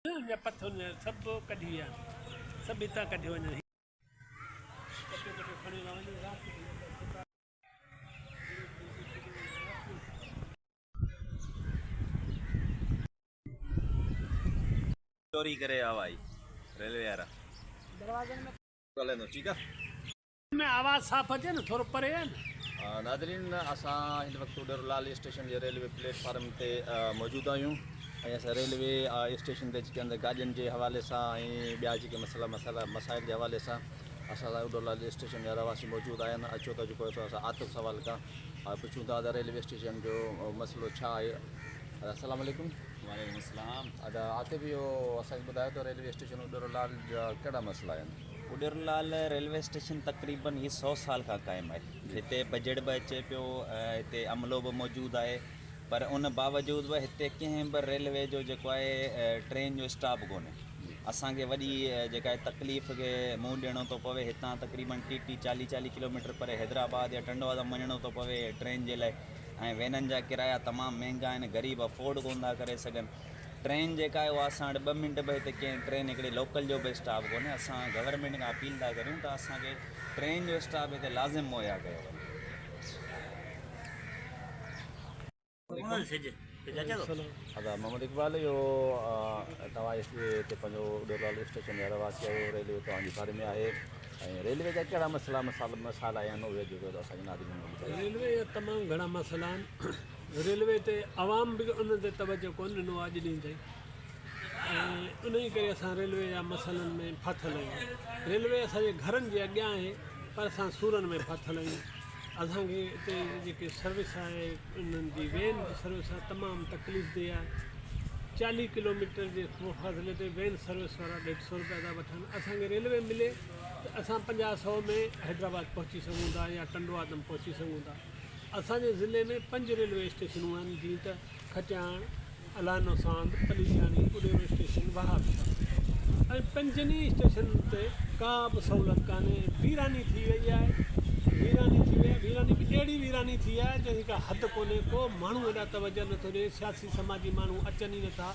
या पत्थर सब कढी विया सब हितां कढी वञनि चोरी करे आवाई रेलवे वारा दरवाज़नि में ॻाल्हाईंदो ठीकु आहे में आवाज़ साफ़ अचे न थोरो परे आहे न। नादरीन असां हिन वक़्तु उॾरलाल स्टेशन जे रेलवे प्लेटफॉर्म ते मौजूदु आहियूं ऐं असां रेलवे स्टेशन ते जेके अंदरि गाॾियुनि जे हवाले सां ऐं ॿिया जेके मसाइल जे हवाले सां असां उॾरलाल स्टेशन जा रहवासी मौजूदु आहिनि। अचो त जेको असां आतिफ़ सवाल खां पुछूं था त रेलवे स्टेशन जो मसइलो छा आहे। अस्सलाम वालेकुम। वालेकुम अस्सलाम। आतिफ़ इहो असांखे ॿुधायो त रेलवे स्टेशन उॾरलाल जा कहिड़ा मसइला आहिनि। उॾरलाल रेलवे स्टेशन तक़रीबन ये 100 साल का क़ाइमु आहे। हिते बजट बि अचे पियो, हिते अमलो बि मौजूदु आहे, पर उन बावजूद बि हिते कंहिं बि रेलवे जो जेको आहे ट्रेन जो स्टाफ कोन्हे। असांखे वॾी जेका आहे तकलीफ़ खे मुंहुं ॾियणो थो पवे। हितां तक़रीबन 30-40 किलोमीटर परे हैदराबाद या टंडवा तां वञिणो थो पवे ट्रेन जे लाइ ऐं वैननि जा किराया तमामु महांगा आहिनि, ग़रीब अफोर्ड कोन था करे सघनि। ट्रेन जेका आहे उहा असां वटि 2 मिंट बि हिते कंहिं ट्रेन हिकिड़ी लोकल जो बि स्टाफ कोन्हे। असां गवर्नमेंट खां अपील था करियूं त असांखे ट्रेन जो स्टाफ हिते लाज़िम मुहैया कयो वञे। मोहम्मद इकबाल इहो तव्हां हिते पंहिंजो उॾरलाल स्टेशन जा रहवासी आहियो, रेलवे तव्हांजे बारे में आहे ऐं रेलवे जा कहिड़ा मसाइला आहिनि उहे जेको असांखे नादरीन रेलवे जा तमामु घणा मसइला आहिनि। रेलवे ते आवाम बि उन ते तवजो कोन ॾिनो आहे अॼु ॾींहं ताईं ऐं उन ई करे असां रेलवे जा मसइलनि में फाथल आहियूं। रेलवे असांजे घरनि जे अॻियां आहे पर असां सूरनि में फाथल आहियूं। असांखे हिते जेके सर्विस आहे उन्हनि जी वैन जी सर्विस आहे तमामु तकलीफ़ ॾे आहे। 40 किलोमीटर जे फ़ासिले ते वैन सर्विस वारा 150 रुपया था वठनि। असांखे रेलवे मिले त असां 50-100 में हैदराबाद पहुची सघूं था या टंडवा ताईं पहुची सघूं था। असांजे ज़िले में 5 रेलवे स्टेशनूं आहिनि जीअं त खटियाण, अलानो सांद, पलीजानी, उॾेरो स्टेशन, वहाबशाह ऐं 5 स्टेशन ते का बि सहूलियत कान्हे। वीरानी थी वई आहे, वीरानी बि अहिड़ी वीरानी थी आहे जंहिंजी का हदि कोन्हे। को माण्हू एॾा तवजो नथो ॾिए, सियासी समाजी माण्हू अचनि ई नथा।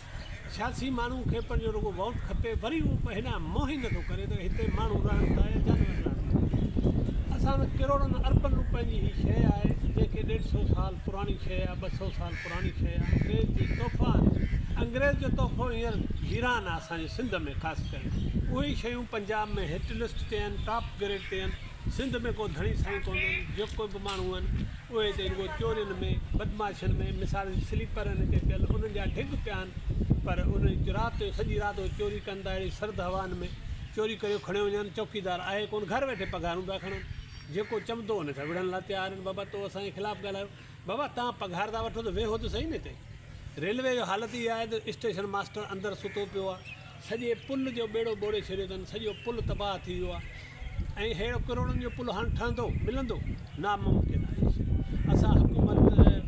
सियासी माण्हू खे पंहिंजो रुॻो वोट खपे, वरी उहो हेॾा मोह ई नथो करे त हिते माण्हू रहनि था या जानवर रहनि था। असां वटि किरोड़नि अरबनि रुपयनि जी हीअ शइ आहे जेके 150 साल पुराणी शइ आहे, 200 साल पुराणी शइ आहे। अंग्रेज़ जी तोहफ़ा आहिनि। अंग्रेज़ जो तोहफ़ो हींअर वीरान आहे असांजे सिंध में ख़ासि करे। उहे शयूं पंजाब में हिट लिस्ट ते आहिनि, टॉप ग्रेड ते आहिनि। सिंध में को धणी साईं कोन आहिनि। जेको बि माण्हू आहिनि उहे हिते रुॻो चोरियुनि में, बदमाशियुनि में, मिसाल स्लीपर आहिनि हिते पियल, उन्हनि जा ढिग पिया आहिनि पर उन राति जो सॼी राति जो चोरी कनि था। अहिड़ी सर्द हवानि में चोरी करे खणी वञनि। चौकीदार आहे कोन, घर वेठे पघारूं था खणनि। जेको चवंदो उन सां विढ़ण लाइ तयारु आहिनि। बाबा तो असांजे ख़िलाफ़ु ॻाल्हायो। बाबा तव्हां पघार था वठो त वेहो त सही न हिते। रेलवे जो हालत इहा आहे त स्टेशन मास्टर अंदरि सुतो पियो आहे। सॼे पुल जो बेड़ो ॿोड़े छॾियो अथनि। सॼो पुल तबाह थी वियो आहे ऐं अहिड़ो किरोड़नि जो पुल हाणे ठहंदो मिलंदो नामुमकिन आहे। असां हुकूमत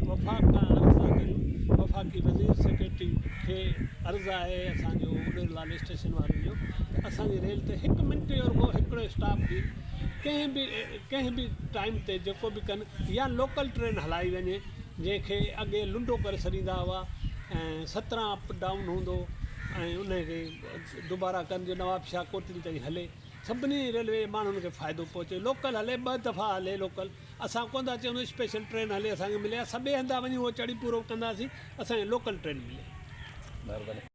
वफ़ाक़ खां अर्ज़ु था करियूं, वफ़ाक़ी वज़ीर सेक्रेटरी खे अर्ज़ु आहे असांजो उॾरलाल स्टेशन वारनि जो त असांजी रेल ते 1 मिंट जो रुॻो हिकिड़ो स्टाफ बि कंहिं बि टाइम ते जेको बि कनि या लोकल ट्रेन हलाई वञे जंहिंखे अॻे लुंडो करे छॾींदा हुआ ऐं 17 अप डाउन हूंदो ऐं उनखे दुबारा कनि जो नवाबशाह कोटली ताईं हले। सभिनी रेलवे माण्हुनि खे फ़ाइदो पहुचे। लोकल हले 2 दफ़ा हले लोकल। असां कोन था चऊं स्पेशल ट्रेन हले असांखे मिले, असां ॿिए हंधा वञी उहो चढ़ी पूरो कंदासीं, असांखे लोकल ट्रेन मिले। महिरबानी।